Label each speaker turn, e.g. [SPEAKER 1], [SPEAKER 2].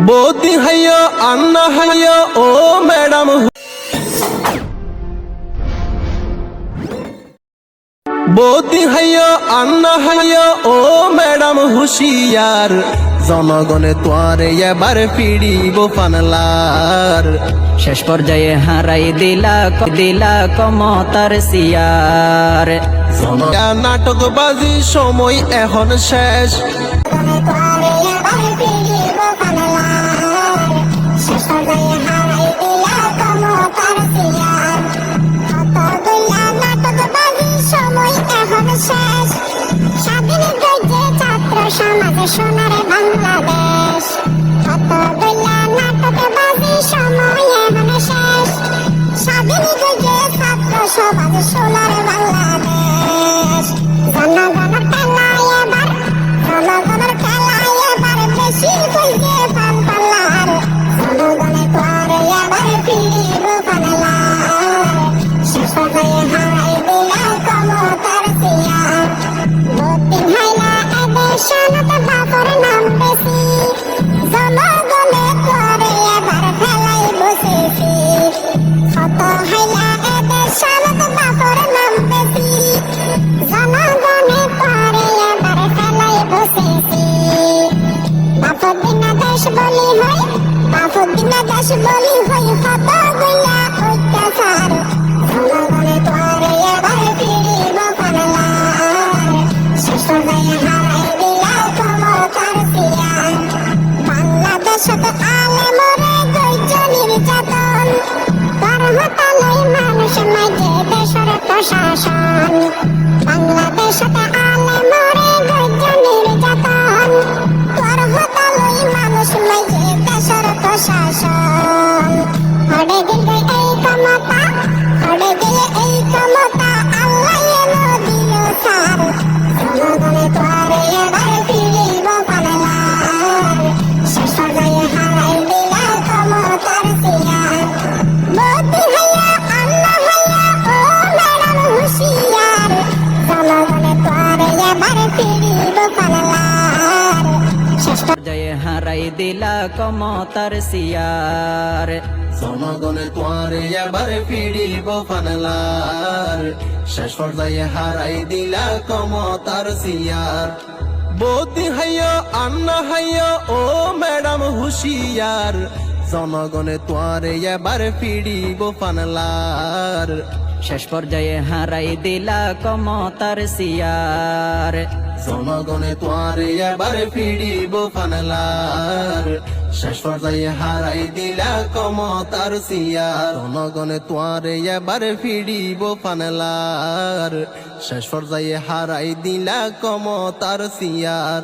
[SPEAKER 1] বৌদি হাইয়া আন্না হাইয়া ও ম্যাডাম, বৌদি হাইয়া আন্না হাইয়া ও ম্যাডাম হুশিয়ার, জনগণে তোয়ারে এবার পিড়িব পানলার।
[SPEAKER 2] শেষ পর্যায়ে হারাই দিলা ক্ষমতার সিয়ার।
[SPEAKER 1] নাটকবাজি সময় এখন শেষ,
[SPEAKER 3] স্বাধীন গর্জে ছাত্র সমাজে সোনার বাংলাদেশ। কতগুলা নাটকবাজি সময় এখন শেষ। স্বাধীন গর্জে ছাত্র সমাজে সোনার বাংলাদেশ। জনগণের খেলায় এবার, জনগণের খেলায় এবার বেশি গর্জে পান পাল্লার। জনগণে তোয়ারে এবার ফিরিব পানলার। শেষ পর্যায়ে হারাই দিলা ক্ষমতার সিয়ার। ভোটিং হাইলা এদের সনত বাপর নাম বেশি। জনগণে তোয়ারে এবার খেলাই বসেছি। কত হাইলা এদের সনত বাপর নাম বেশি। জনগণে তোয়ারে এবার খেলাই বসেছি। বাপর দিনা দেশ বলি হই, বাপর দিনা দেশ বলি হই, কতগুলা অত্যাচার। জনগণে তোয়ারে এবার ফিরিব পানলার। শেষ পর্যায়ে হারাই দিলা ক্ষমতার সিয়ার। বাংলাদেশত আলেমরে গইজ নির্যাতন, তোর হতালই মানুষ মাঝে দেশের প্রশাসন। বাংলাদেশত আলেমরে গইজ নির্যাতন, তোর হতালই মানুষ মাঝে দেশের প্রশাসন। হড়ে দিলে এই ক্ষমতা, হড়ে দিলে এই ক্ষমতা, আল্লাহ এলো দিল সার। জনগণে তোয়ারে এবার ফিরিব পানলার। শেষ পর্যায়ে হারাই দিলা ক্ষমতার সিয়ার। বৌদি হাইয়া আন্না হাইয়া ও ম্যাডাম হুশিয়ার, জনগণে তোয়ারে এবার ফিরিব পানলার। শেষ
[SPEAKER 2] পর্যায়ে হারাই দিলা ক্ষমতার সিয়ার।
[SPEAKER 1] জনগণে তোয়ারে এবার পিড়িব পানলার। শেষ পর্যায়ে হারাই দিলা ক্ষমতার সিয়ার। বৌদি হাইয়া আন্না হাইয়া ও ম্যাডাম হুশিয়ার, জনগণে তোয়ারে এবার পিড়িব পানলার।
[SPEAKER 2] শেষ পর্যায়ে হারাই দিলা ক্ষমতার সিয়ার।
[SPEAKER 1] জনগণে তোয়ারে এবার পিড়িব পানলার। শেষ পর্যায়ে হারাই দিলা ক্ষমতার সিয়ার। জনগণে তোয়ারে এবার পিড়িব পানলার। শেষ পর্যায়ে হারাই দিলা ক্ষমতার সিয়ার।